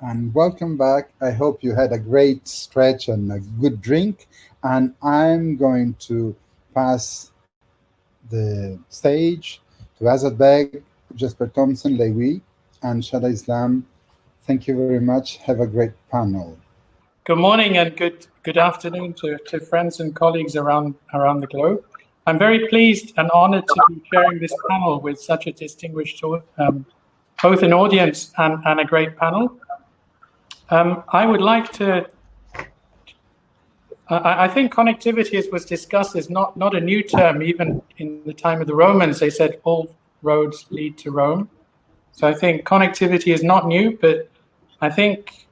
and welcome back. I hope you had a great stretch and a good drink. And I'm going to pass the stage to Azad Beg, Jasper Thompson, Lewi, and Shada Islam. Thank you very much. Have a great panel. Good morning and good afternoon to friends and colleagues around the globe. I'm very pleased and honored to be sharing this panel with such a distinguished both an audience and a great panel. I would like to. I think connectivity, as was discussed, is not a new term. Even in the time of the Romans, they said all roads lead to Rome. So I think connectivity is not new, but I think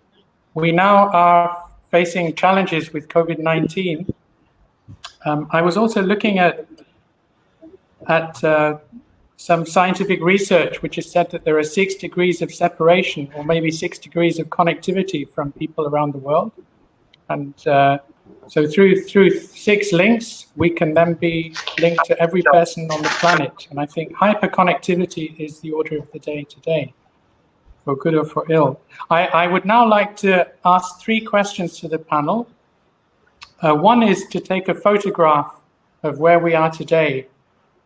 we now are facing challenges with COVID-19. I was also looking at some scientific research, which has said that there are 6 degrees of separation, or maybe 6 degrees of connectivity from people around the world. And so through 6 links, we can then be linked to every person on the planet. And I think hyperconnectivity is the order of the day today, for good or for ill. I would now like to ask 3 questions to the panel. One is to take a photograph of where we are today.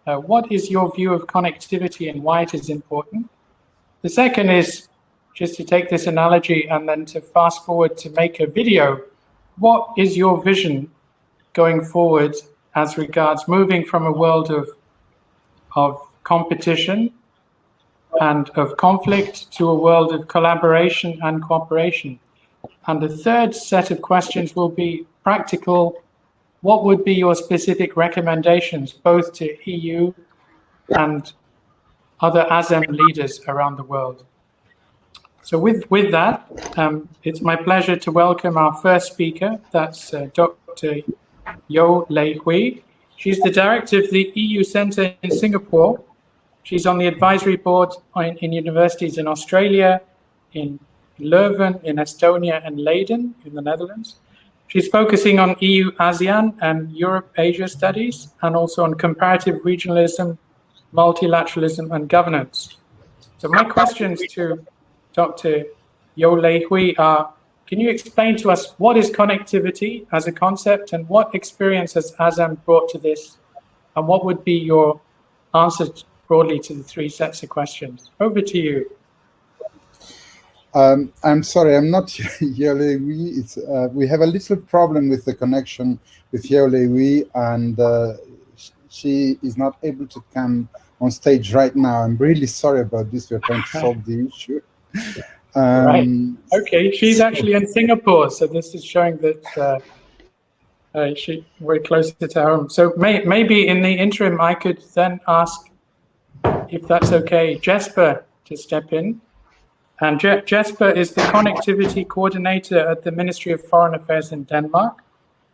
What is your view of connectivity and why it is important? The second is just to take this analogy and then to fast forward to make a video. What is your vision going forward as regards moving from a world of competition and of conflict to a world of collaboration and cooperation? And the third set of questions will be practical. What would be your specific recommendations, both to EU and other ASEM leaders around the world? So with that, it's my pleasure to welcome our first speaker. That's Dr. Yo Lei Hui. She's the director of the EU Centre in Singapore. She's on the advisory board in universities in Australia, in Leuven, in Estonia, and Leiden in the Netherlands. She's focusing on EU, ASEAN, and Europe-Asia studies, and also on comparative regionalism, multilateralism, and governance. So my questions to Dr. Yo Lei Hui are, can you explain to us what is connectivity as a concept, and what experience has ASEM brought to this, and what would be your answer broadly to the 3 sets of questions? Over to you. I'm sorry, I'm not Yo Lei Hui. We have a little problem with the connection with Yo Lei Hui, and she is not able to come on stage right now. I'm really sorry about this. We're trying to solve the issue. Right. Okay, she's actually in Singapore, so this is showing that we're closer to home. So maybe in the interim, I could then ask, if that's okay, Jesper to step in. And Jesper is the connectivity coordinator at the Ministry of Foreign Affairs in Denmark.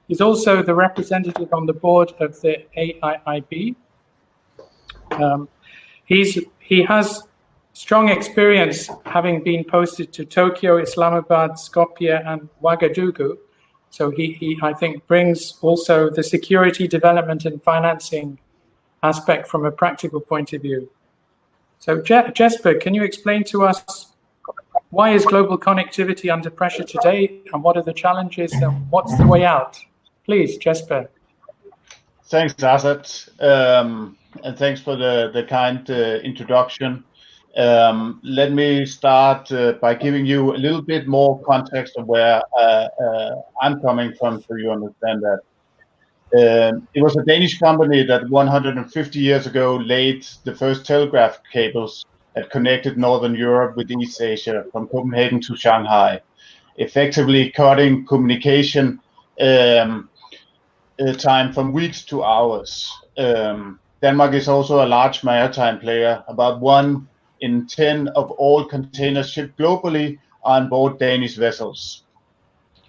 He's also the representative on the board of the AIIB. He has strong experience, having been posted to Tokyo, Islamabad, Skopje, and Ouagadougou. So he I think, brings also the security, development, and financing aspect from a practical point of view. So Jesper, can you explain to us, why is global connectivity under pressure today, and what are the challenges, and what's the way out? Please, Jesper. Thanks, Azad, and thanks for the kind introduction. Let me start by giving you a little bit more context of where I'm coming from, so you understand that. It was a Danish company that 150 years ago laid the first telegraph cables that connected Northern Europe with East Asia from Copenhagen to Shanghai, effectively cutting communication time from weeks to hours. Denmark is also a large maritime player. About 1 in 10 of all containers shipped globally are on board Danish vessels.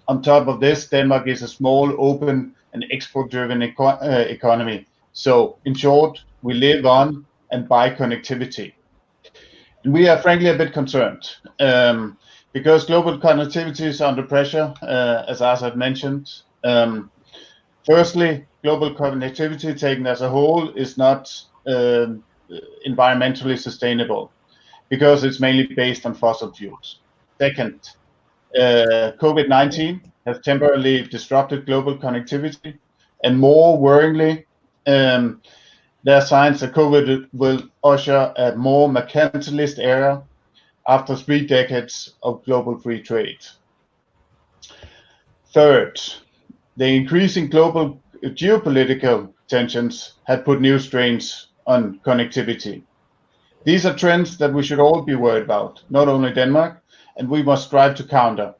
On top of this, Denmark is a small, open, and export-driven economy. So, in short, we live on and by connectivity. And we are frankly a bit concerned because global connectivity is under pressure, as Azad mentioned. Firstly, global connectivity taken as a whole is not environmentally sustainable because it's mainly based on fossil fuels. Second, COVID-19 has temporarily disrupted global connectivity, and more worryingly, there are signs that COVID will usher a more mercantilist era after 3 decades of global free trade. Third, the increasing global geopolitical tensions have put new strains on connectivity. These are trends that we should all be worried about, not only Denmark, and we must strive to counter.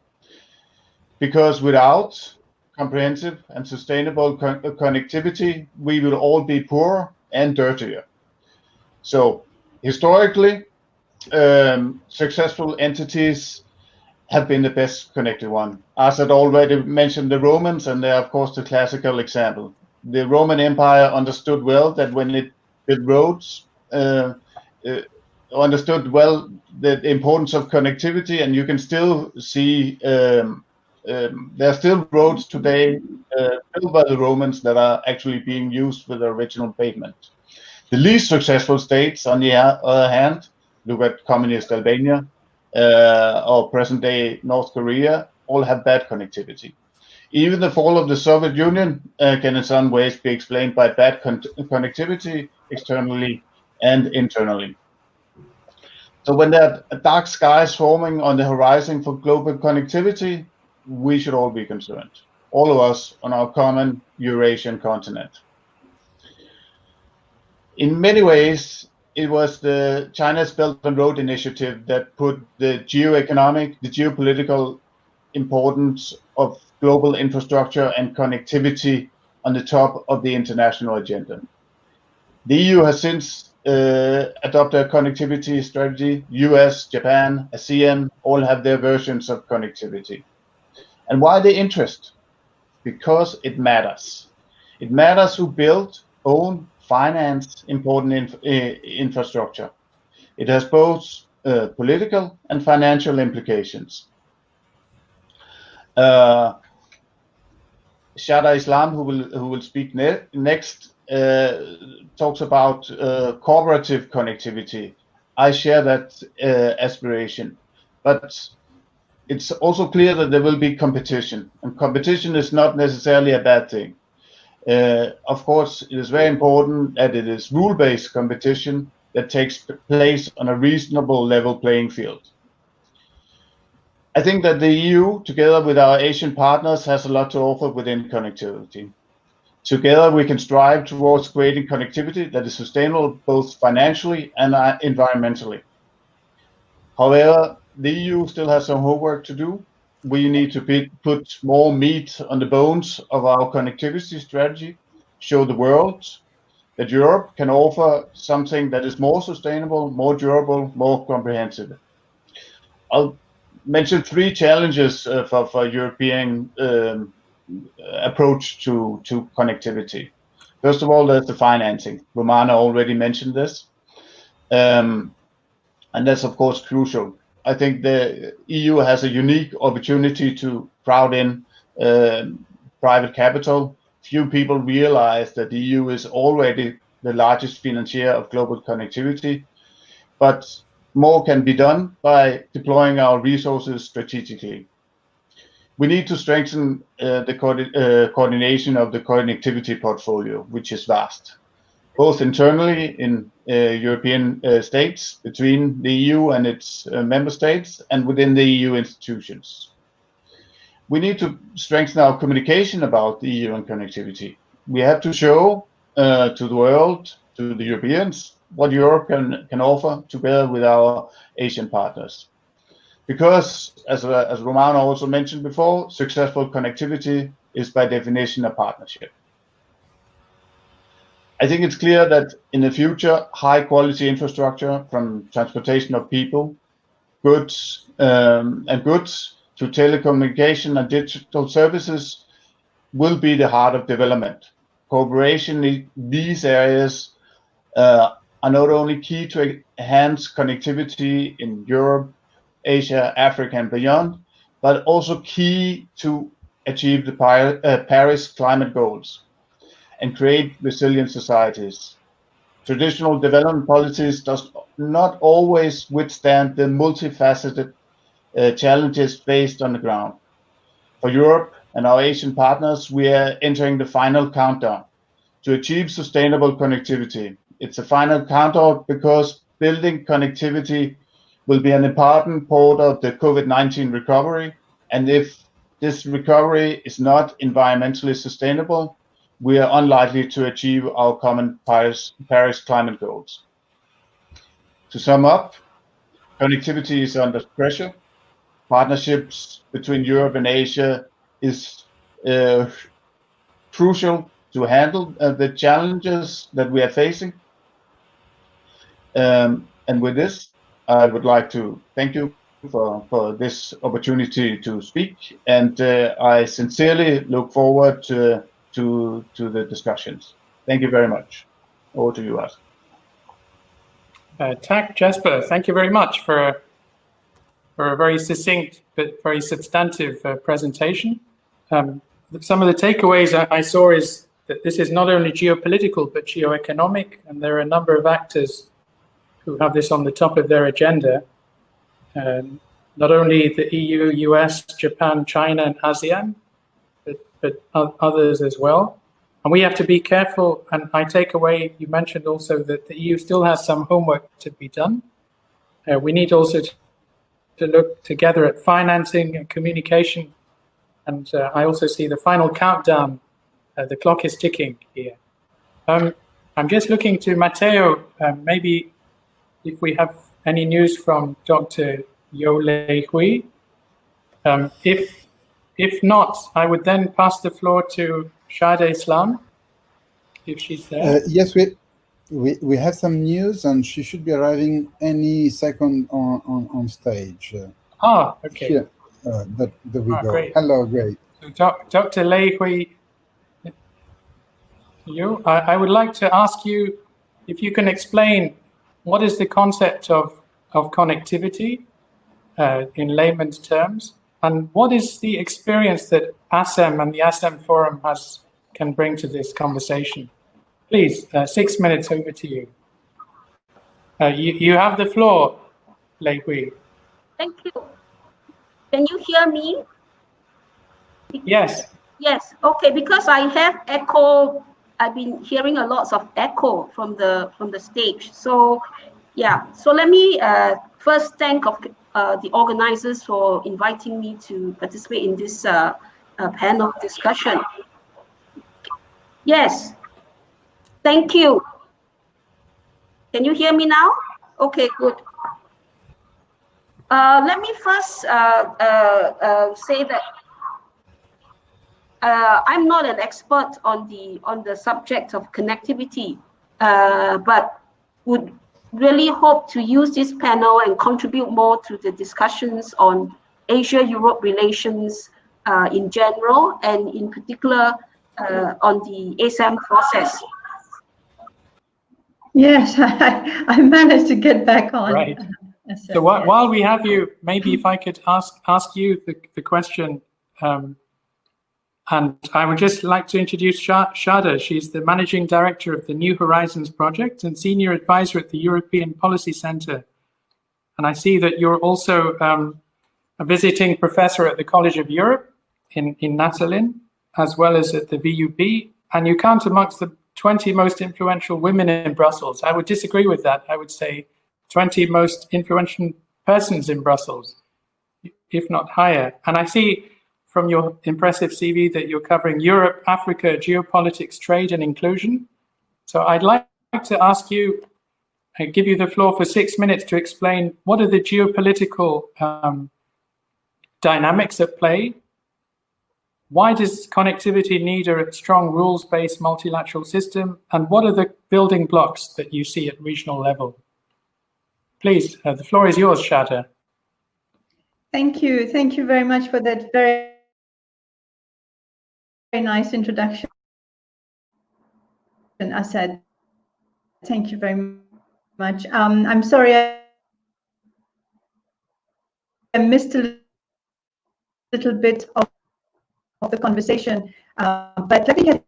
Because without comprehensive and sustainable connectivity, we will all be poorer and dirtier. So, historically, successful entities have been the best connected one. As I already mentioned, the Romans, and they're of course the classical example. The Roman Empire understood well that when it built roads, understood well the importance of connectivity, and you can still see there are still roads today built by the Romans that are actually being used with the original pavement. The least successful states, on the other hand, look at communist Albania or present-day North Korea, all have bad connectivity. Even the fall of the Soviet Union can in some ways be explained by bad connectivity externally and internally. So when there are dark skies forming on the horizon for global connectivity, we should all be concerned, all of us on our common Eurasian continent. In many ways, it was the China's Belt and Road Initiative that put the geoeconomic, the geopolitical importance of global infrastructure and connectivity on the top of the international agenda. The EU has since adopted a connectivity strategy. US, Japan, ASEAN all have their versions of connectivity. And why the interest? Because it matters. It matters who build, own, finance important infrastructure. It has both political and financial implications. Shada Islam, who will speak next, talks about cooperative connectivity. I share that aspiration, but it's also clear that there will be competition, and competition is not necessarily a bad thing. Of course, it is very important that it is rule-based competition that takes place on a reasonable level playing field. I think that the EU, together with our Asian partners, has a lot to offer within connectivity. Together, we can strive towards creating connectivity that is sustainable both financially and environmentally. However, the EU still has some homework to do. We need to put more meat on the bones of our connectivity strategy, show the world that Europe can offer something that is more sustainable, more durable, more comprehensive. I'll mention 3 challenges for European approach to connectivity. First of all, there's the financing. Romana already mentioned this. And that's of course crucial. I think the EU has a unique opportunity to crowd in private capital. Few people realize that the EU is already the largest financier of global connectivity, but more can be done by deploying our resources strategically. We need to strengthen the coordination of the connectivity portfolio, which is vast, both internally in European states, between the EU and its member states, and within the EU institutions. We need to strengthen our communication about the EU and connectivity. We have to show to the world, to the Europeans, what Europe can offer together with our Asian partners. Because, as Romana also mentioned before, successful connectivity is by definition a partnership. I think it's clear that in the future, high quality infrastructure from transportation of people, goods, to telecommunication and digital services will be the heart of development. Cooperation in these areas are not only key to enhance connectivity in Europe, Asia, Africa, and beyond, but also key to achieve the Paris climate goals and create resilient societies. Traditional development policies does not always withstand the multifaceted challenges faced on the ground. For Europe and our Asian partners, we are entering the final countdown to achieve sustainable connectivity. It's a final countdown because building connectivity will be an important part of the COVID-19 recovery, and if this recovery is not environmentally sustainable, we are unlikely to achieve our common Paris climate goals. To sum up, connectivity is under pressure. Partnerships between Europe and Asia is crucial to handle the challenges that we are facing. And with this, I would like to thank you for this opportunity to speak, and I sincerely look forward to the discussions. Thank you very much. Over to you, Ask. Tak Jesper, thank you very much for a very succinct but very substantive presentation. Some of the takeaways I saw is that this is not only geopolitical but geoeconomic, and there are a number of actors who have this on the top of their agenda. Not only the EU, US, Japan, China, and ASEAN, but others as well. And we have to be careful, and I take away, you mentioned also that the EU still has some homework to be done. We need also to look together at financing and communication, and I also see the final countdown, the clock is ticking here. I'm just looking to Matteo, maybe if we have any news from Dr. Yo Lei Hui. If not, I would then pass the floor to Shada Islam, if she's there. Yes, we have some news, and she should be arriving any second on stage. Okay. Here, there we go. Great. Hello, great. So, Dr. Lei Hui, I would like to ask you if you can explain what is the concept of connectivity in layman's terms, and what is the experience that ASEM and the ASEM Forum can bring to this conversation? Please, 6 minutes, over to you. You have the floor, Lei Hui. Thank you. Can you hear me? Yes. Yes. Okay. Because I have echo. I've been hearing a lot of echo from the stage. So, yeah. So let me first thank the organizers for inviting me to participate in this panel discussion. Yes. Thank you. Can you hear me now? Okay, good. Let me first say that I'm not an expert on the subject of connectivity, but would really hope to use this panel and contribute more to the discussions on Asia-Europe relations in general, and in particular on the ASEM process. Yes, I managed to get back on. Right. So while we have you, maybe if I could ask you the question, and I would just like to introduce Shada. She's the Managing Director of the New Horizons Project and Senior Advisor at the European Policy Center. And I see that you're also a visiting professor at the College of Europe in Nathalin, as well as at the VUB, and you count amongst the 20 most influential women in Brussels. I would disagree with that. I would say 20 most influential persons in Brussels, if not higher. And I see from your impressive CV that you're covering Europe, Africa, geopolitics, trade, and inclusion. So I'd like to ask you, give you the floor for 6 minutes to explain what are the geopolitical dynamics at play. Why does connectivity need a strong rules-based multilateral system? And what are the building blocks that you see at regional level? Please, the floor is yours, Shada. Thank you. Thank you very much for that very nice introduction. And I said, thank you very much. I'm sorry I missed a little bit of the conversation, but let me get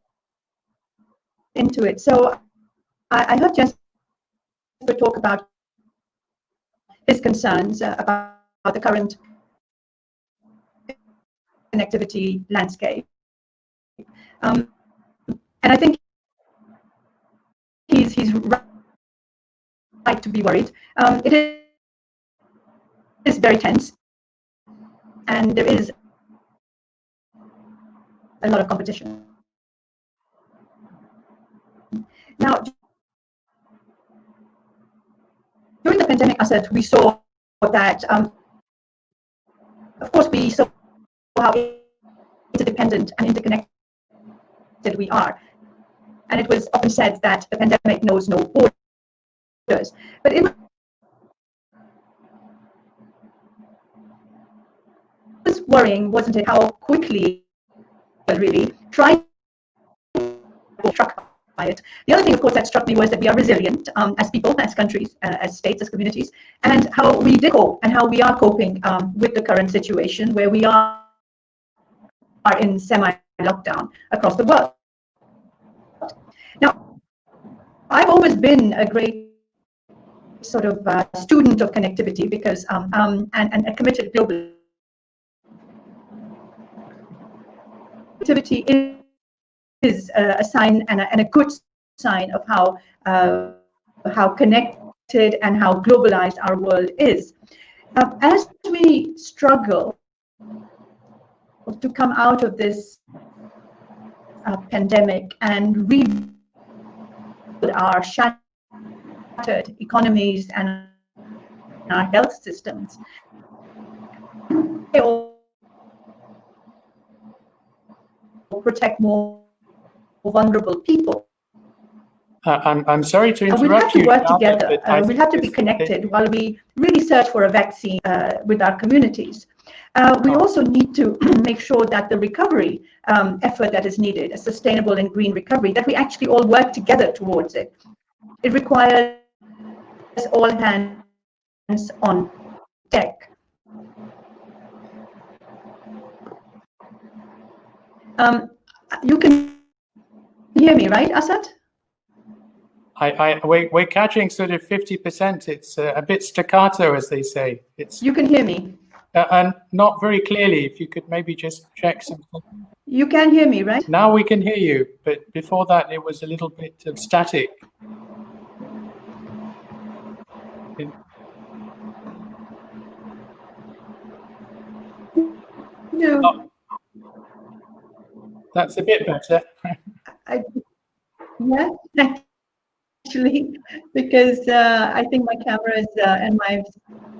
into it. So I heard Jesper talk about his concerns about the current connectivity landscape. And I think he's right to be worried. It is very tense, and there is a lot of competition. Now, during the pandemic, Asad, we saw that, of course, we saw how interdependent and interconnected we are. And it was often said that the pandemic knows no borders. But it was worrying, wasn't it, how quickly, really, trying to struck by it. The other thing, of course, that struck me was that we are resilient as people, as countries, as states, as communities, and how we did cope and how we are coping with the current situation where we are in semi-lockdown across the world. Now, I've always been a great sort of student of connectivity because and a committed global connectivity is a sign and a good sign of how connected and how globalized our world is. As we struggle to come out of this pandemic and rebuild our shattered economies and our health systems, they all protect more vulnerable people. I'm sorry to interrupt you. We have to work together. We have to be it's connected while we really search for a vaccine with our communities. We also need to make sure that the recovery effort that is needed, a sustainable and green recovery, that we actually all work together towards it. It requires all hands on deck. You can hear me, right, Asad? We're catching sort of 50%. It's a bit staccato, as they say. You can hear me. And not very clearly. If you could maybe just check something. You can hear me, right? Now we can hear you, but before that it was a little bit of static. No. Oh, that's a bit better. Yeah, actually, because I think my camera is and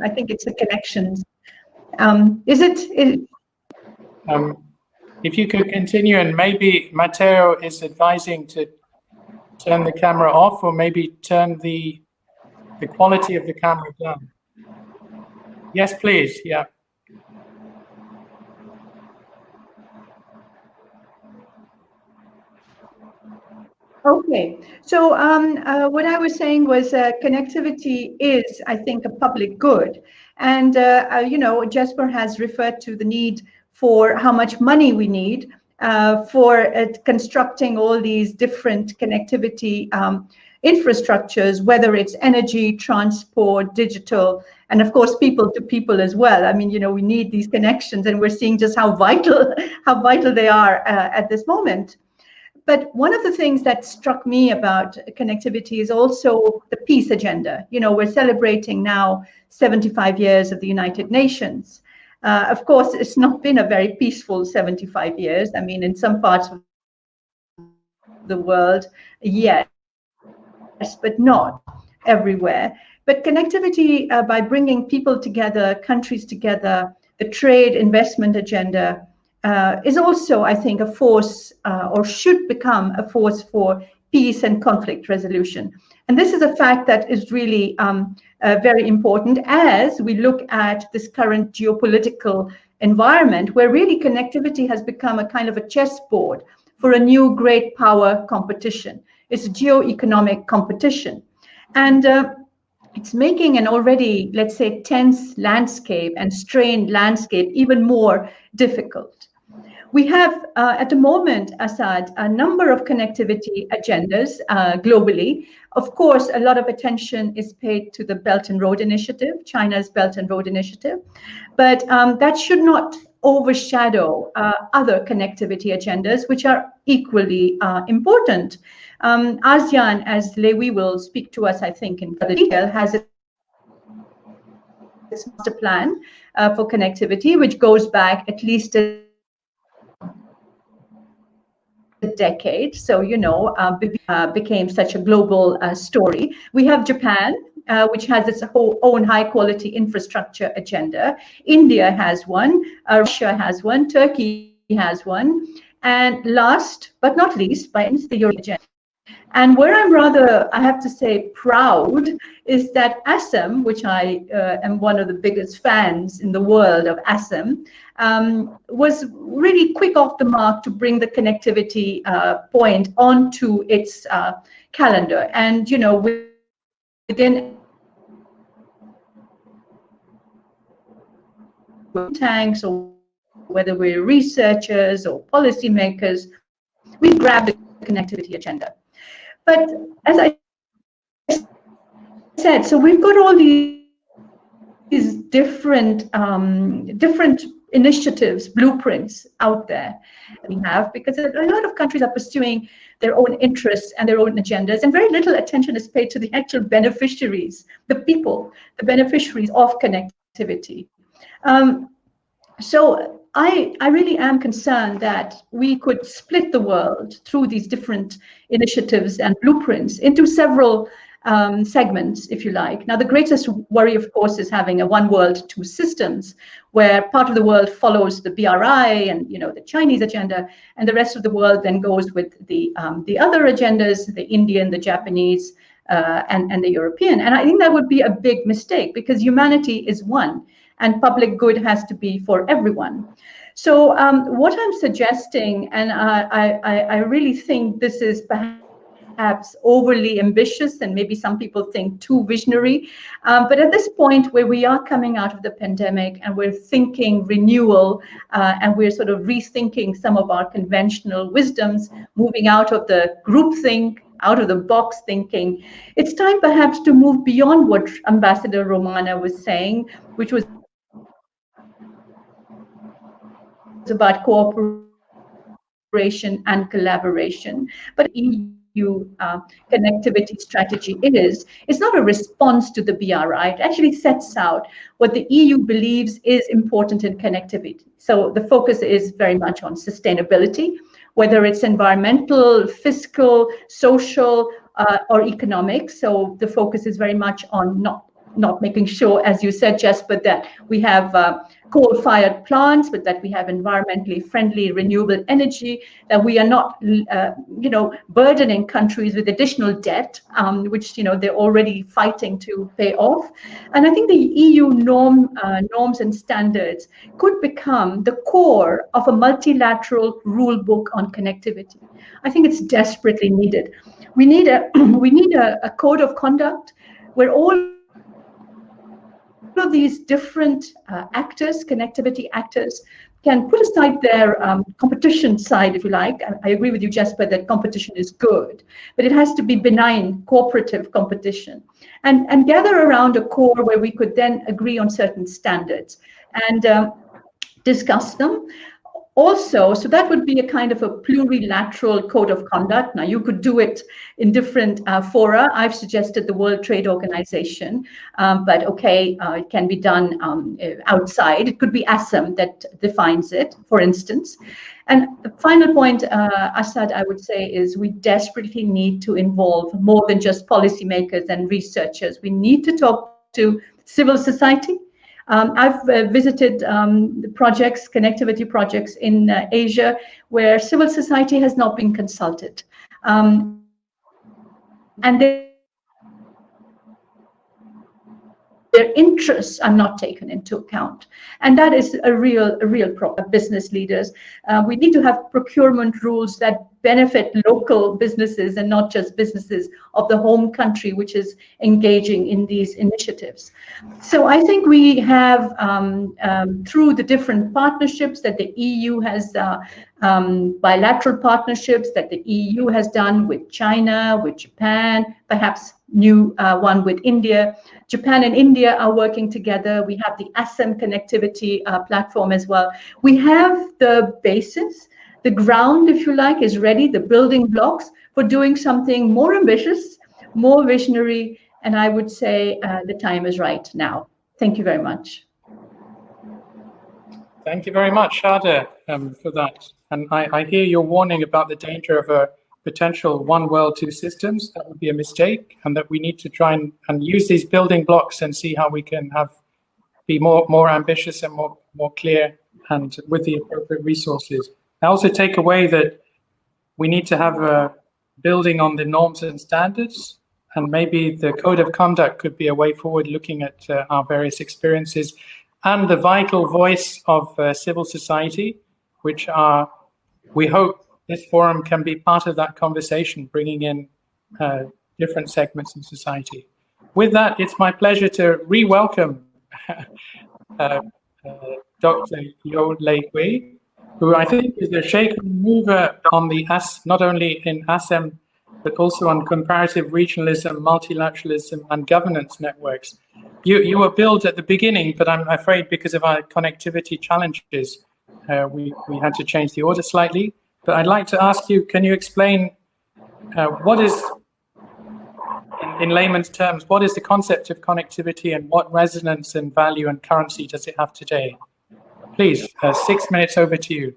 I think it's the connections. Is it? If you could continue, and maybe Matteo is advising to turn the camera off, or maybe turn the quality of the camera down. Yes, please. Yeah. Okay, so what I was saying was connectivity is, I think, a public good. And, you know, Jesper has referred to the need for how much money we need for constructing all these different connectivity infrastructures, whether it's energy, transport, digital, and of course, people to people as well. I mean, you know, we need these connections, and we're seeing just how vital they are at this moment. But one of the things that struck me about connectivity is also the peace agenda. You know, we're celebrating now 75 years of the United Nations. Of course, it's not been a very peaceful 75 years. I mean, in some parts of the world, yes, but not everywhere. But connectivity, by bringing people together, countries together, the trade investment agenda, is also, I think, a force or should become a force for peace and conflict resolution. And this is a fact that is really very important as we look at this current geopolitical environment, where really connectivity has become a kind of a chessboard for a new great power competition. It's a geo-economic competition. And it's making an already, let's say, tense landscape and strained landscape even more difficult. We have, at the moment, Asad, a number of connectivity agendas globally. Of course, a lot of attention is paid to the Belt and Road Initiative, China's Belt and Road Initiative. But that should not overshadow other connectivity agendas, which are equally important. ASEAN, as Lewi will speak to us, I think, in further detail, has its master plan for connectivity, which goes back at least a decade. So, you know, became such a global story. We have Japan, which has its own high quality infrastructure agenda. India has one, Russia has one, Turkey has one, and last but not least, by the European agenda. And where I'm rather, I have to say, proud is that ASEM, which I am one of the biggest fans in the world of ASEM, was really quick off the mark to bring the connectivity point onto its calendar. And, you know, within tanks, or whether we're researchers or policymakers, we grab the connectivity agenda. But as I said, so we've got all these different initiatives, blueprints out there that we have, because a lot of countries are pursuing their own interests and their own agendas, and very little attention is paid to the actual beneficiaries, the people, the beneficiaries of connectivity. So I really am concerned that we could split the world through these different initiatives and blueprints into several segments, if you like. Now, the greatest worry, of course, is having a one world, two systems, where part of the world follows the BRI and, you know, the Chinese agenda, and the rest of the world then goes with the other agendas, the Indian, the Japanese, and the European. And I think that would be a big mistake, because humanity is one, and public good has to be for everyone. So what I'm suggesting, and I really think this is perhaps overly ambitious, and maybe some people think too visionary, but at this point where we are coming out of the pandemic and we're thinking renewal, and we're sort of rethinking some of our conventional wisdoms, moving out of the groupthink, out of the box thinking, it's time perhaps to move beyond what Ambassador Romana was saying, which was about cooperation and collaboration. But EU connectivity strategy it's not a response to the BRI. It actually sets out what the EU believes is important in connectivity. So the focus is very much on sustainability, whether it's environmental, fiscal, social, or economic. So the focus is very much on not making sure, as you said, Jesper, that we have coal-fired plants, but that we have environmentally friendly renewable energy, that we are not, burdening countries with additional debt, which, they're already fighting to pay off. And I think the EU norms and standards could become the core of a multilateral rule book on connectivity. I think it's desperately needed. We need a code of conduct where all of these different actors, connectivity actors, can put aside their competition side, if you like. I agree with you, Jesper, that competition is good, but it has to be benign, cooperative competition, and gather around a core where we could then agree on certain standards and discuss them. Also, so that would be a kind of a plurilateral code of conduct. Now, you could do it in different fora. I've suggested the World Trade Organization, but okay, it can be done outside. It could be ASEM that defines it, for instance. And the final point, Asad, I would say, is we desperately need to involve more than just policymakers and researchers. We need to talk to civil society. I've visited the projects, connectivity projects in Asia, where civil society has not been consulted, and their interests are not taken into account, and that is a real problem. Business leaders, we need to have procurement rules that benefit local businesses and not just businesses of the home country, which is engaging in these initiatives. So I think we have, through the different partnerships that the EU has, bilateral partnerships that the EU has done with China, with Japan, perhaps new one with India. Japan and India are working together. We have the ASEM connectivity platform as well. We have the basis, the ground, if you like, is ready, the building blocks for doing something more ambitious, more visionary, and I would say the time is right now. Thank you very much. Thank you very much, Shada, for that. And I hear your warning about the danger of a potential one world, two systems. That would be a mistake, and that we need to try and use these building blocks and see how we can be more ambitious and more clear, and with the appropriate resources. I also take away that we need to have a building on the norms and standards, and maybe the code of conduct could be a way forward, looking at our various experiences and the vital voice of civil society, which we hope this forum can be part of that conversation, bringing in different segments of society. With that, it's my pleasure to re-welcome Dr. Yo Lei Hui, who I think is a shaker mover on the not only in ASEM, but also on comparative regionalism, multilateralism, and governance networks. You were billed at the beginning, but I'm afraid because of our connectivity challenges, we had to change the order slightly. But I'd like to ask you, can you explain what is, in layman's terms, what is the concept of connectivity and what resonance and value and currency does it have today? Please, 6 minutes over to you.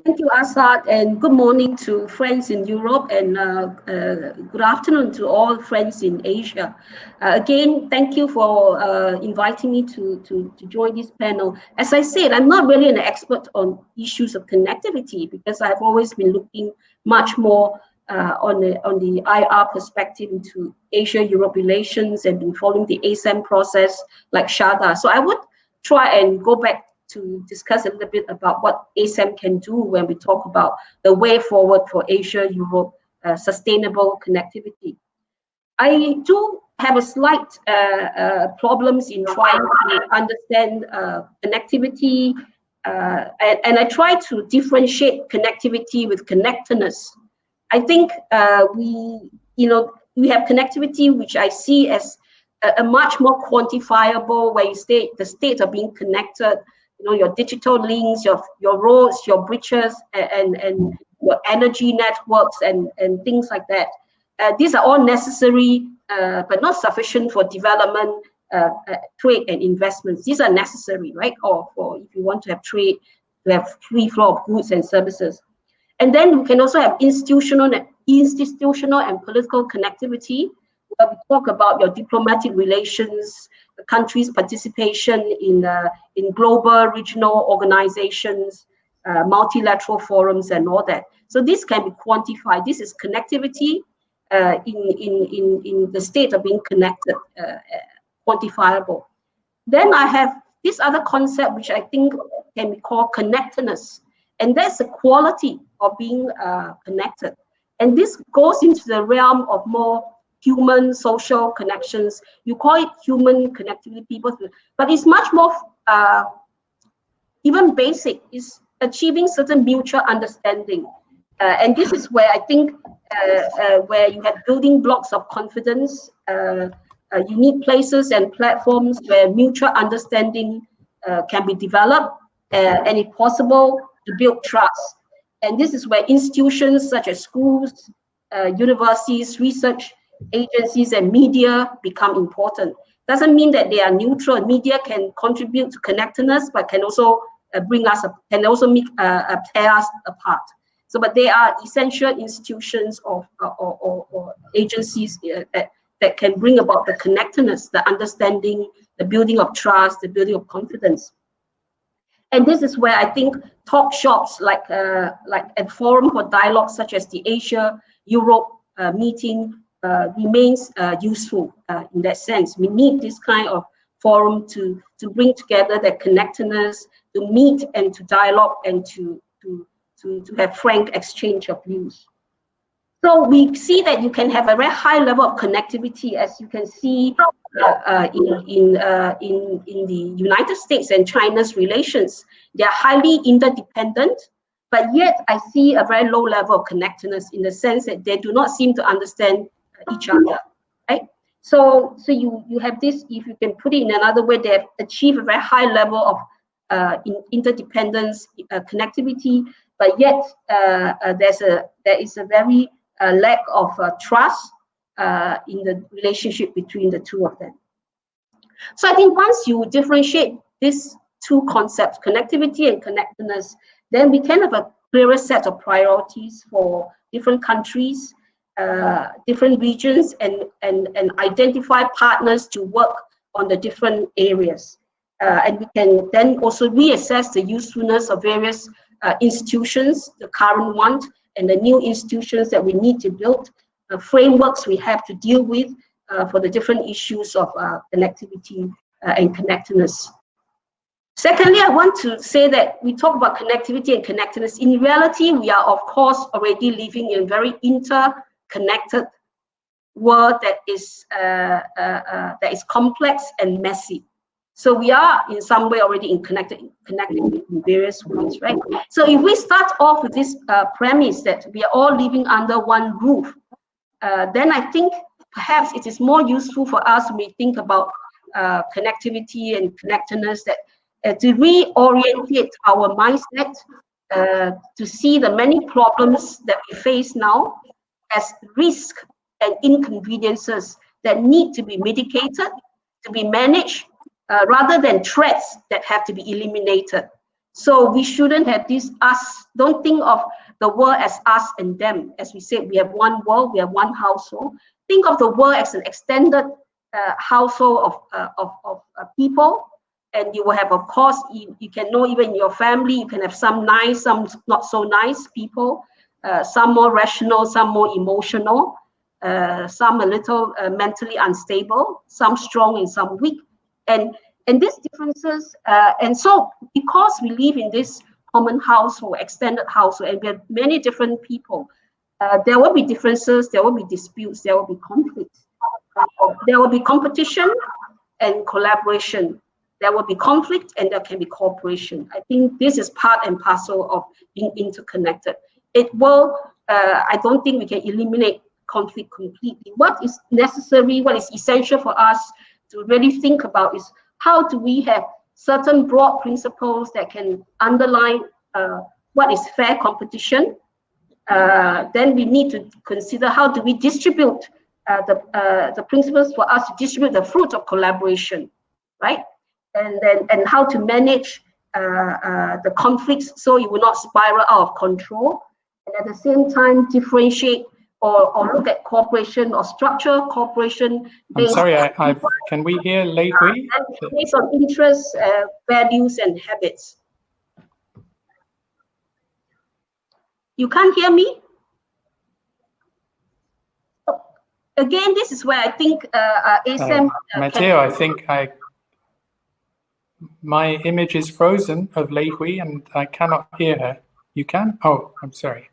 Thank you, Asad, and good morning to friends in Europe, and good afternoon to all friends in Asia. Again, thank you for inviting me to join this panel. As I said, I'm not really an expert on issues of connectivity because I've always been looking much more on the IR perspective into Asia-Europe relations and been following the ASEM process like Shada. So I would try and go back to discuss a little bit about what ASEM can do when we talk about the way forward for Asia-Europe sustainable connectivity. I do have a slight problems in trying to understand connectivity, and I try to differentiate connectivity with connectedness. I think we have connectivity, which I see as a much more quantifiable, where you state the state of being connected. Your digital links, your roads, your bridges, and your energy networks and things like that. These are all necessary, but not sufficient for development, trade, and investments. These are necessary, right? Or for if you want to have trade, to have free flow of goods and services. And then we can also have institutional and political connectivity, where we talk about your diplomatic relations, the country's participation in global, regional organizations, multilateral forums, and all that. So this can be quantified. This is connectivity in the state of being connected, quantifiable. Then I have this other concept, which I think can be called connectedness, and that's the quality of being connected. And this goes into the realm of more human social connections. You call it human connectivity, people, but it's much more even basic. Is achieving certain mutual understanding, and this is where I think where you have building blocks of confidence, unique places and platforms where mutual understanding can be developed, and if possible, to build trust. And this is where institutions such as schools, universities, research agencies, and media become important. Doesn't mean that they are neutral. Media can contribute to connectedness, but can also bring us up, can also tear us apart. So, but they are essential institutions or agencies that can bring about the connectedness, the understanding, the building of trust, the building of confidence. And this is where I think talk shops like a forum for dialogue such as the Asia-Europe meeting remains useful in that sense. We need this kind of forum to bring together that connectedness, to meet and to dialogue and to have frank exchange of views. So we see that you can have a very high level of connectivity, as you can see in the United States and China's relations. They are highly interdependent, but yet I see a very low level of connectedness in the sense that they do not seem to understand each other, right? So you have this, if you can put it in another way, they have achieved a very high level of interdependence, connectivity, but yet there is a very lack of trust in the relationship between the two of them. So I think once you differentiate these two concepts, connectivity and connectedness, then we can have a clearer set of priorities for different countries, different regions, and identify partners to work on the different areas. And we can then also reassess the usefulness of various institutions, the current ones, and the new institutions that we need to build, frameworks we have to deal with for the different issues of connectivity and connectedness. Secondly, I want to say that we talk about connectivity and connectedness. In reality, we are, of course, already living in a very interconnected world that is complex and messy. So we are in some way already connected in various ways, right? So if we start off with this premise that we are all living under one roof, then I think perhaps it is more useful for us when we think about connectivity and connectedness that to reorientate our mindset to see the many problems that we face now as risk and inconveniences that need to be mitigated, to be managed, rather than threats that have to be eliminated. So we shouldn't have this us, don't think of the world as us and them. As we said, we have one world, we have one household. Think of the world as an extended household of people. And you will have, of course, you can know even in your family, you can have some nice, some not so nice people, some more rational, some more emotional, some a little mentally unstable, some strong and some weak. And these differences, and so because we live in this common household, extended household, and we have many different people, there will be differences, there will be disputes, there will be conflicts, there will be competition and collaboration, there will be conflict and there can be cooperation. I think this is part and parcel of being interconnected. It will, I don't think we can eliminate conflict completely. What is necessary, what is essential for us to really think about is how do we have certain broad principles that can underline what is fair competition. Then we need to consider how do we distribute the principles for us to distribute the fruit of collaboration, right? And how to manage the conflicts so it will not spiral out of control, and at the same time differentiate or look at cooperation or structure cooperation. I'm sorry, can we hear Lei Hui? Based on interests, values, and habits. You can't hear me? Again, this is where I think ASEM... Matteo, I think my image is frozen of Lei Hui and I cannot hear her. You can? Oh, I'm sorry.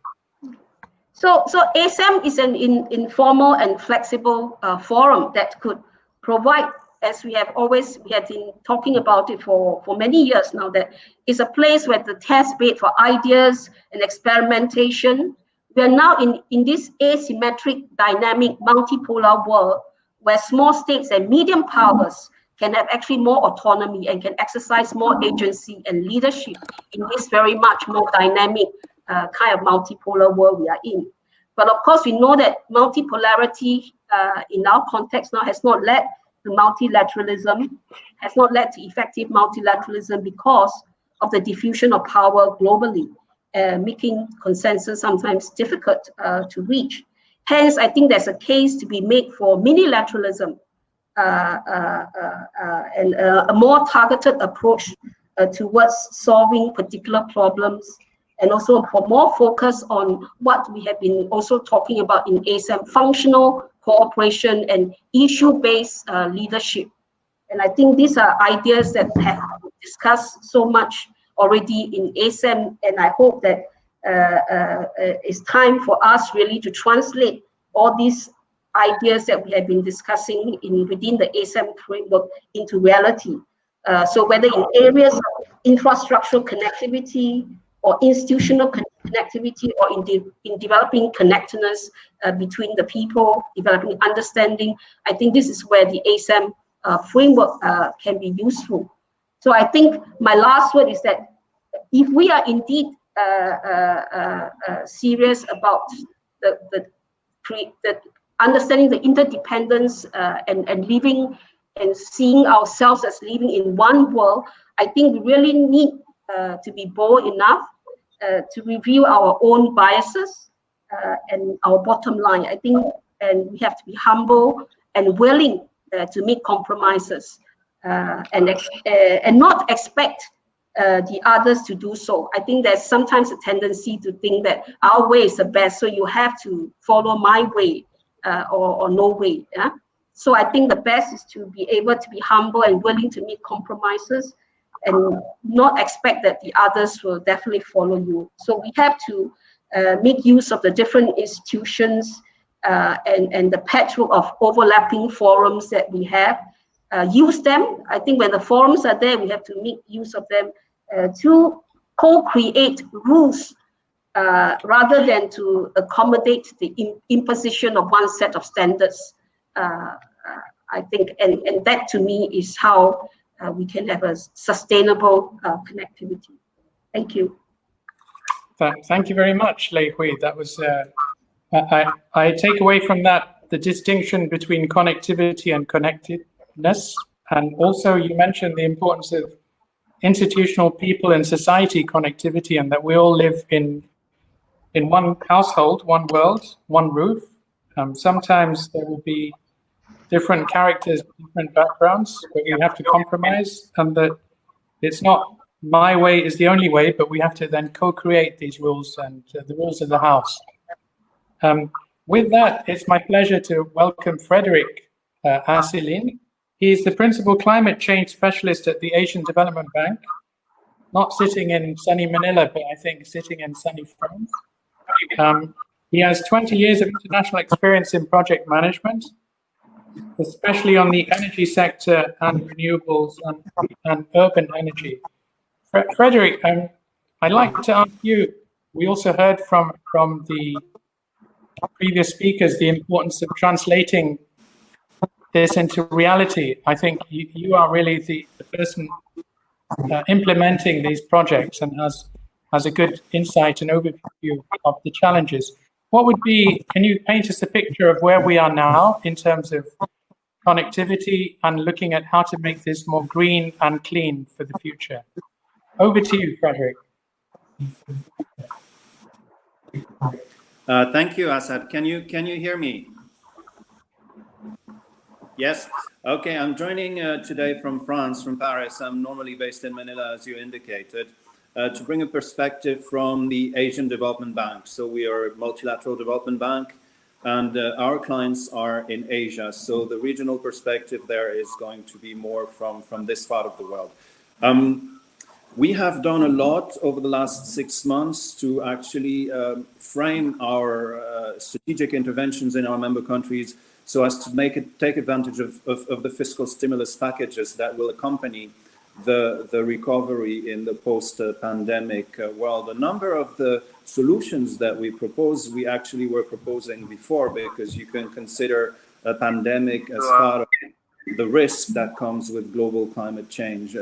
So ASEM is an informal and flexible forum that could provide, as we have been talking about it for many years now, that is a place where the test bed for ideas and experimentation. We are now in this asymmetric, dynamic, multipolar world where small states and medium powers can have actually more autonomy and can exercise more agency and leadership in this very much more dynamic kind of multipolar world we are in. But of course, we know that multipolarity in our context now has not led to multilateralism, has not led to effective multilateralism because of the diffusion of power globally, making consensus sometimes difficult to reach. Hence, I think there's a case to be made for minilateralism and a more targeted approach towards solving particular problems, and also for more focus on what we have been also talking about in ASEM, functional cooperation and issue-based leadership. And I think these are ideas that have been discussed so much already in ASEM, and I hope that it's time for us really to translate all these ideas that we have been discussing within the ASEM framework into reality. So whether in areas of infrastructural connectivity or institutional connectivity, or in developing connectedness between the people, developing understanding, I think this is where the ASEM framework can be useful. So I think my last word is that if we are indeed serious about the understanding the interdependence and living and seeing ourselves as living in one world, I think we really need to be bold enough to review our own biases and our bottom line. I think, and we have to be humble and willing to make compromises and not expect the others to do so. I think there's sometimes a tendency to think that our way is the best, so you have to follow my way or no way. Yeah? So I think the best is to be able to be humble and willing to make compromises and not expect that the others will definitely follow you. So we have to make use of the different institutions and the patchwork of overlapping forums that we have. Use them. I think when the forums are there, we have to make use of them to co-create rules rather than to accommodate the imposition of one set of standards. I think, and that to me is how we can have a sustainable connectivity. Thank you. Thank you very much, Lei Hui. That was, I take away from that the distinction between connectivity and connectedness. And also you mentioned the importance of institutional people and society connectivity, and that we all live in one household, one world, one roof. Sometimes there will be different characters, different backgrounds, but we have to compromise, and that it's not my way is the only way, but we have to then co-create these rules and the rules of the house. With that, it's my pleasure to welcome Frederick Arcelin. He's the Principal Climate Change Specialist at the Asian Development Bank, not sitting in sunny Manila, but I think sitting in sunny France. He has 20 years of international experience in project management, especially on the energy sector and renewables and urban energy. Frederick, I'd like to ask you, we also heard from the previous speakers the importance of translating this into reality. I think you are really the person implementing these projects and has a good insight and overview of the challenges. What would be, can you paint us a picture of where we are now in terms of connectivity and looking at how to make this more green and clean for the future? Over to you, Frederick. Thank you, Asad. Can you hear me? Yes. Okay. I'm joining today from France, from Paris. I'm normally based in Manila, as you indicated, to bring a perspective from the Asian Development Bank. So we are a multilateral development bank, and our clients are in Asia. So the regional perspective there is going to be more from this part of the world. We have done a lot over the last 6 months to actually frame our strategic interventions in our member countries so as to take advantage of the fiscal stimulus packages that will accompany the recovery in the post-pandemic world. A number of the solutions that we propose, we actually were proposing before, because you can consider a pandemic as part of the risk that comes with global climate change.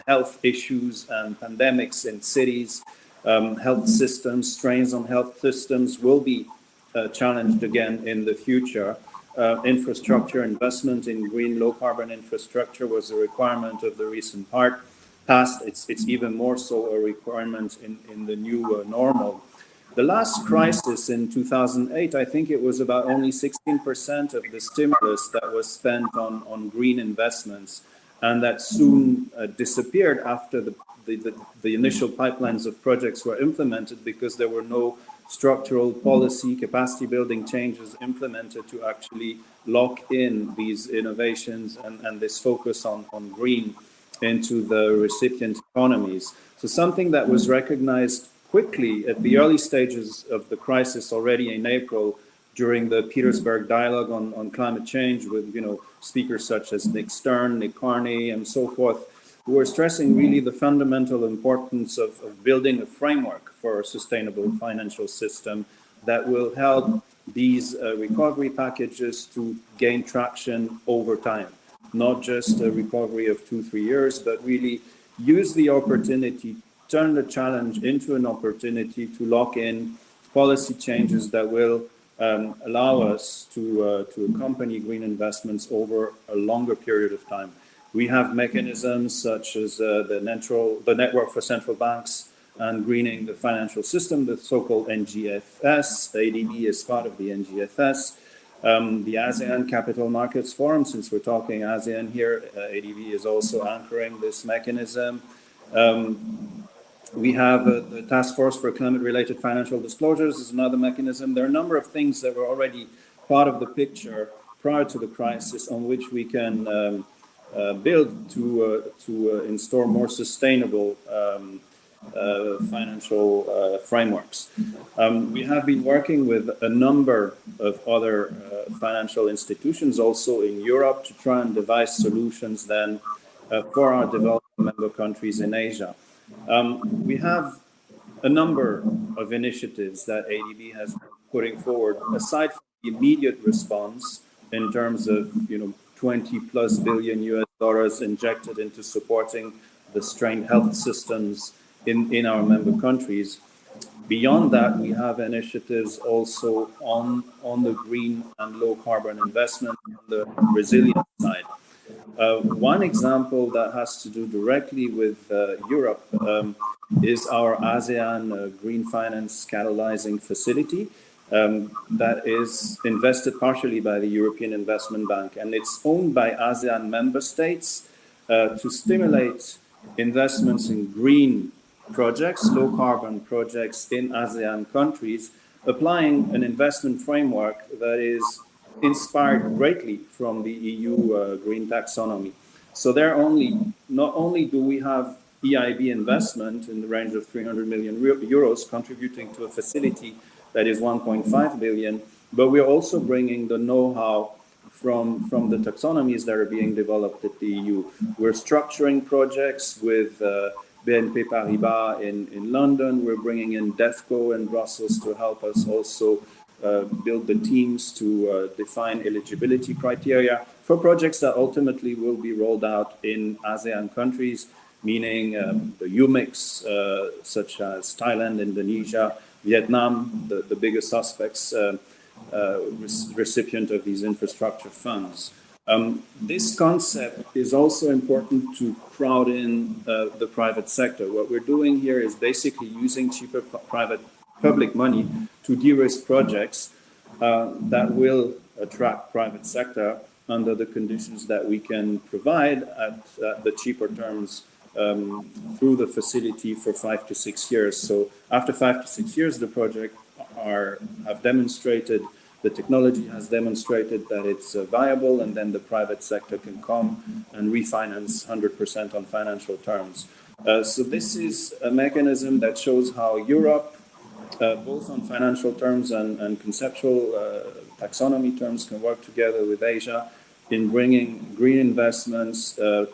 Health issues and pandemics in cities, health systems, strains on health systems will be challenged again in the future. Infrastructure investment in green low carbon infrastructure was a requirement of the recent past. It's even more so a requirement in the new normal. The last crisis in 2008, I think it was about only 16% of the stimulus that was spent on green investments. And that soon disappeared after the initial pipelines of projects were implemented, because there were no structural policy capacity building changes implemented to actually lock in these innovations and this focus on green into the recipient economies. So something that was recognized quickly at the early stages of the crisis already in April, during the Petersberg dialogue on climate change with, speakers such as Nick Stern, Nick Carney, and so forth, who were stressing really the fundamental importance of building a framework for a sustainable financial system that will help these recovery packages to gain traction over time, not just a recovery of 2-3 years, but really use the opportunity, turn the challenge into an opportunity to lock in policy changes that will allow us to accompany green investments over a longer period of time. We have mechanisms such as the Network for Central Banks and Greening the Financial System, the so-called NGFS. ADB is part of the NGFS. The ASEAN Capital Markets Forum, since we're talking ASEAN here, ADB is also anchoring this mechanism. We have the Task Force for Climate-Related Financial Disclosures is another mechanism. There are a number of things that were already part of the picture prior to the crisis on which we can build to install more sustainable financial frameworks. We have been working with a number of other financial institutions also in Europe to try and devise solutions then for our developing member countries in Asia. We have a number of initiatives that ADB has been putting forward, aside from the immediate response in terms of 20+ billion US injected into supporting the strained health systems in our member countries. Beyond that, we have initiatives also on the green and low carbon investment on the resilience side. One example that has to do directly with Europe is our ASEAN Green Finance Catalyzing Facility that is invested partially by the European Investment Bank, and it's owned by ASEAN member states to stimulate investments in green projects, low carbon projects in ASEAN countries, applying an investment framework that is inspired greatly from the EU green taxonomy. So not only do we have EIB investment in the range of 300 million euros contributing to a facility that is 1.5 billion, but we're also bringing the know-how from the taxonomies that are being developed at the EU. We're structuring projects with BNP Paribas in London. We're bringing in DEFCO in Brussels to help us also build the teams to define eligibility criteria for projects that ultimately will be rolled out in ASEAN countries, meaning the UMICs, such as Thailand, Indonesia, Vietnam, the biggest suspects, recipient of these infrastructure funds. This concept is also important to crowd in the private sector. What we're doing here is basically using cheaper public money to de-risk projects that will attract private sector under the conditions that we can provide at the cheaper terms through the facility for 5 to 6 years. So after 5 to 6 years, the project have demonstrated, the technology has demonstrated that it's viable, and then the private sector can come and refinance 100% on financial terms. So this is a mechanism that shows how Europe, both on financial terms and conceptual taxonomy terms, can work together with Asia in bringing green investments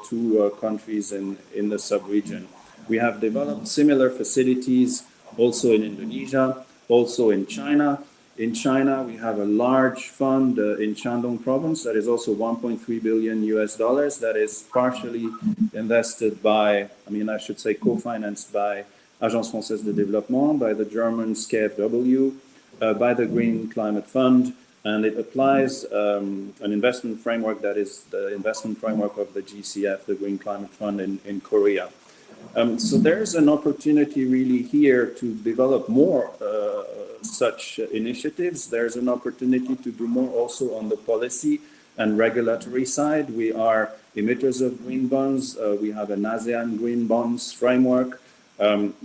to countries in the sub-region. We have developed similar facilities also in Indonesia, also in China. In China, we have a large fund in Shandong province that is also 1.3 billion US dollars that is partially invested by, I should say co-financed by Agence Française de Développement, by the German KfW, by the Green Climate Fund, and it applies an investment framework that is the investment framework of the GCF, the Green Climate Fund in Korea. So there's an opportunity really here to develop more such initiatives. There's an opportunity to do more also on the policy and regulatory side. We are emitters of green bonds. We have an ASEAN green bonds framework.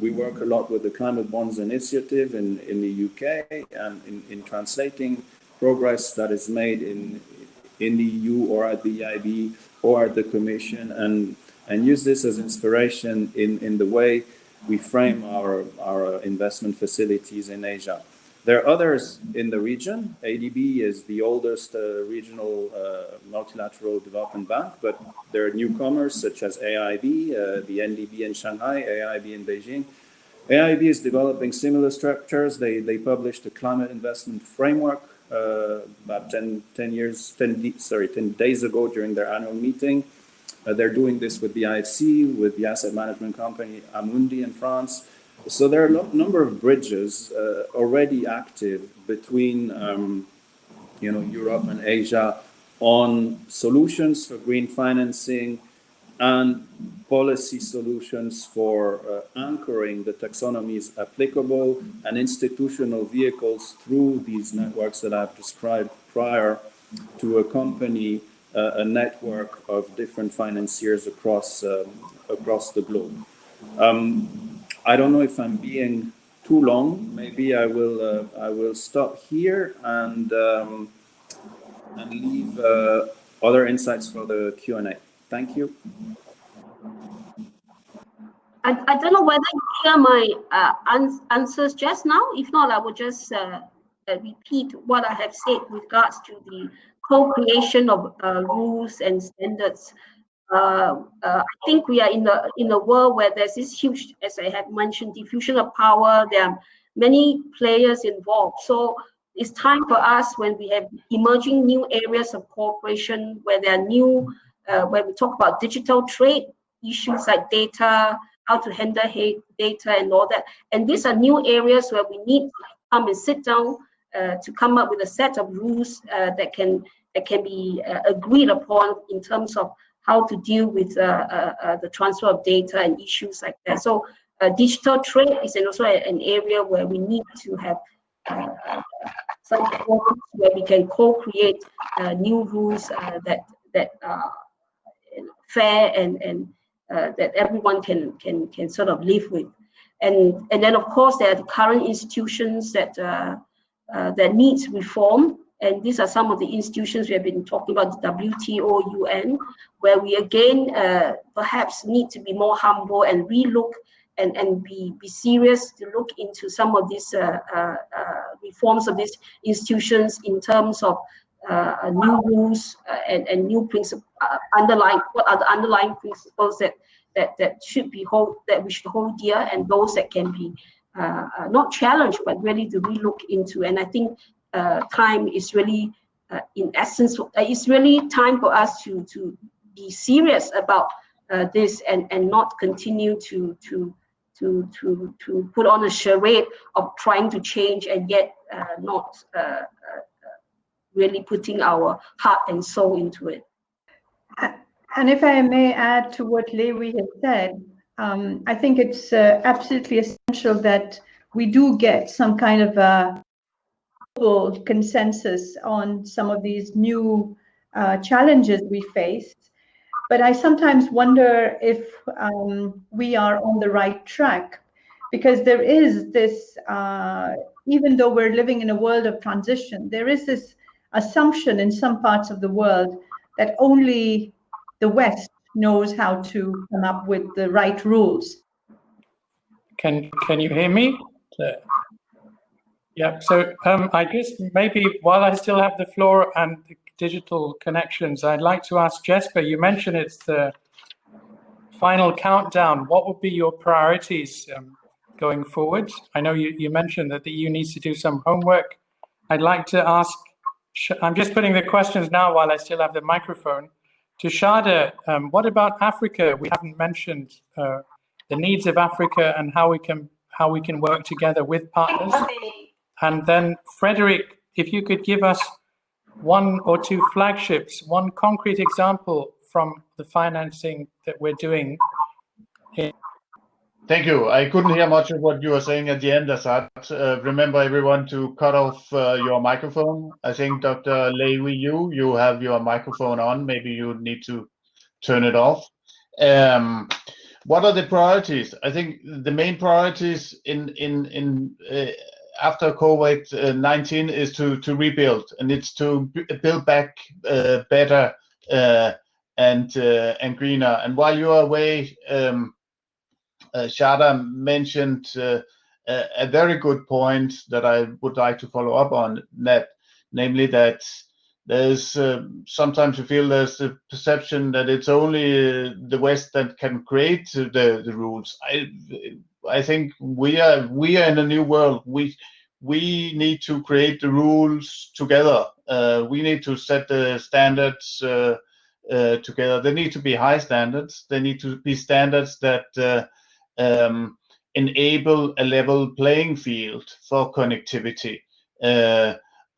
We work a lot with the Climate Bonds Initiative in the UK and in translating progress that is made in the EU or at the EIB or at the Commission, and use this as inspiration in the way we frame our investment facilities in Asia. There are others in the region. ADB is the oldest regional multilateral development bank, but there are newcomers such as AIB, the NDB in Shanghai, AIB in Beijing. AIB is developing similar structures. They published a climate investment framework about 10 days ago during their annual meeting. They're doing this with the IFC, with the asset management company Amundi in France. So there are a number of bridges already active between Europe and Asia on solutions for green financing and policy solutions for anchoring the taxonomies applicable and institutional vehicles through these networks that I've described prior to accompany a network of different financiers across the globe. I don't know if I'm being too long. Maybe I will stop here and leave other insights for the Q&A. Thank you. I don't know whether you hear my answers just now. If not, I will just repeat what I have said with regards to the co-creation of rules and standards. I think we are in a world where there's this huge, as I have mentioned, diffusion of power. There are many players involved. So it's time for us, when we have emerging new areas of cooperation, where there are new, when we talk about digital trade, issues like data, how to handle data and all that. And these are new areas where we need to come and sit down to come up with a set of rules that can be agreed upon in terms of how to deal with the transfer of data and issues like that. So digital trade is also an area where we need to have some forums where we can co-create new rules that are fair and that everyone can sort of live with. And then of course there are the current institutions that needs reform. And these are some of the institutions we have been talking about, the WTO, UN, where we again perhaps need to be more humble and relook and be serious to look into some of these reforms of these institutions in terms of new rules and new principles, what are the underlying principles that we should hold dear, and those that can be not challenged, but really to relook into. And I think time is really, in essence, it's really time for us to be serious about this and not continue to put on a charade of trying to change and yet not really putting our heart and soul into it. And if I may add to what Lei Wei has said, I think it's absolutely essential that we do get some kind of a global consensus on some of these new challenges we face. But I sometimes wonder if we are on the right track, because there is this, even though we're living in a world of transition, there is this assumption in some parts of the world that only the West knows how to come up with the right rules. Can you hear me? Yeah, so I guess maybe while I still have the floor and the digital connections, I'd like to ask Jesper, you mentioned it's the final countdown. What would be your priorities going forward? I know you mentioned that the EU needs to do some homework. I'd like to ask, I'm just putting the questions now while I still have the microphone. To Shada, what about Africa? We haven't mentioned the needs of Africa and how we can work together with partners. And then Frederick, if you could give us one or two flagships, one concrete example from the financing that we're doing. Thank you. I couldn't hear much of what you were saying at the end, Azad. Remember everyone to cut off your microphone. I think Dr. Lei Wei, you have your microphone on. Maybe you need to turn it off. What are the priorities? I think the main priorities in after COVID-19 is to rebuild, and it's to build back better and greener. And while you are away, Shada mentioned a very good point that I would like to follow up on, namely that there's sometimes you feel there's the perception that it's only the West that can create the rules. I think we are in a new world. We need to create the rules together. We need to set the standards together. There need to be high standards. There need to be standards that enable a level playing field for connectivity.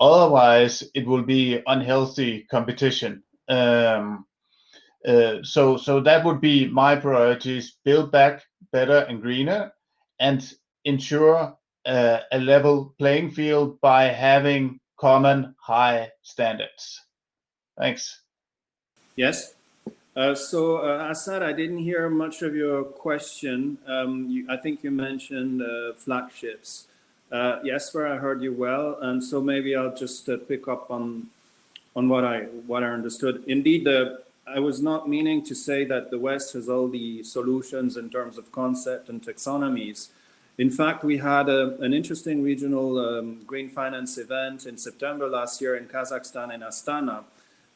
Otherwise, it will be unhealthy competition. So that would be my priorities: build back better and greener, and ensure a level playing field by having common high standards. Thanks. Yes. So, Asad, I didn't hear much of your question. I think you mentioned flagships. Jesper, I heard you well, and so maybe I'll just pick up on what I understood. Indeed, I was not meaning to say that the West has all the solutions in terms of concept and taxonomies. In fact, we had an interesting regional green finance event in September last year in Kazakhstan, in Astana.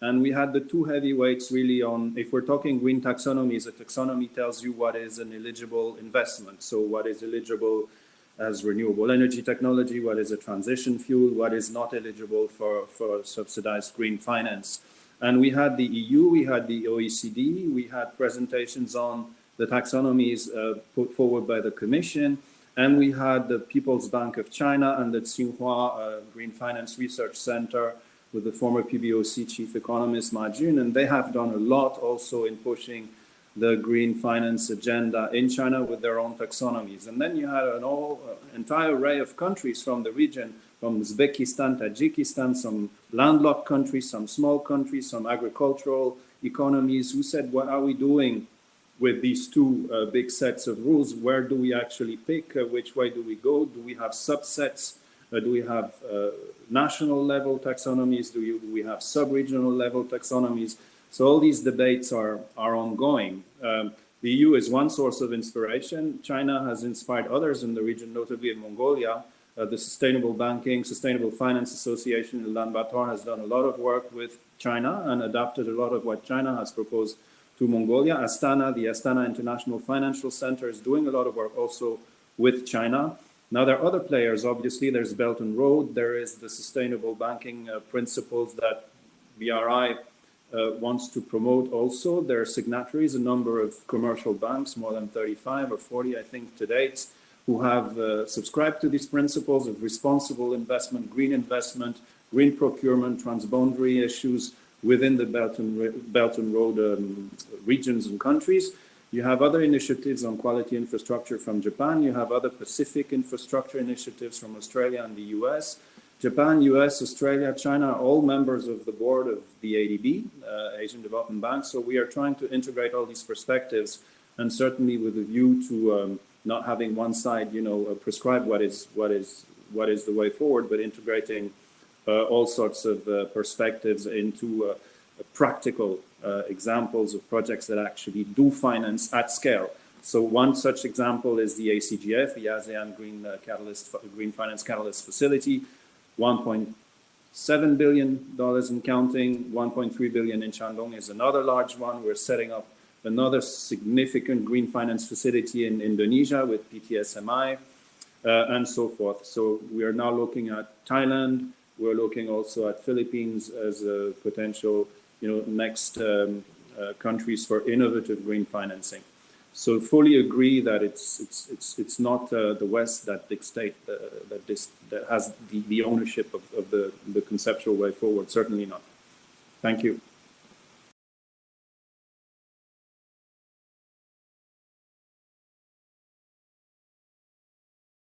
And we had the two heavyweights really on, if we're talking green taxonomies, a taxonomy tells you what is an eligible investment. So what is eligible as renewable energy technology, what is a transition fuel, what is not eligible for subsidized green finance. And we had the EU, we had the OECD, we had presentations on the taxonomies put forward by the Commission, and we had the People's Bank of China and the Tsinghua Green Finance Research Center with the former PBOC chief economist Ma Jun, and they have done a lot also in pushing the green finance agenda in China with their own taxonomies. And then you had an entire array of countries from the region, from Uzbekistan, Tajikistan, some landlocked countries, some small countries, some agricultural economies, who said, what are we doing with these two big sets of rules? Where do we actually pick? Which way do we go? Do we have subsets? Do we have national level taxonomies? Do we have sub-regional level taxonomies? So all these debates are ongoing. The EU is one source of inspiration. China has inspired others in the region, notably in Mongolia. The Sustainable Banking, Sustainable Finance Association in Ulaanbaatar has done a lot of work with China and adapted a lot of what China has proposed to Mongolia. Astana, the Astana International Financial Center, is doing a lot of work also with China. Now, there are other players. Obviously, there's Belt and Road. There is the sustainable banking principles that BRI wants to promote also. There are signatories, a number of commercial banks, more than 35 or 40, I think, to date, who have subscribed to these principles of responsible investment, green procurement, transboundary issues within the Belt and Road regions and countries. You have other initiatives on quality infrastructure from Japan. You have other Pacific infrastructure initiatives from Australia and the US. Japan, US, Australia, China are all members of the board of the ADB, Asian Development Bank. So we are trying to integrate all these perspectives, and certainly with a view to not having one side, prescribe what is the way forward, but integrating all sorts of perspectives into practical examples of projects that actually do finance at scale. So one such example is the ACGF, the ASEAN Green Finance Catalyst Facility, $1.7 billion and counting. 1.3 billion in Shandong is another large one. We're setting up another significant green finance facility in Indonesia with PTSMI and so forth. So we are now looking at Thailand. We're looking also at Philippines as a potential next countries for innovative green financing. So fully agree that it's not the West that dictate that has the ownership of the conceptual way forward. Certainly not. Thank you.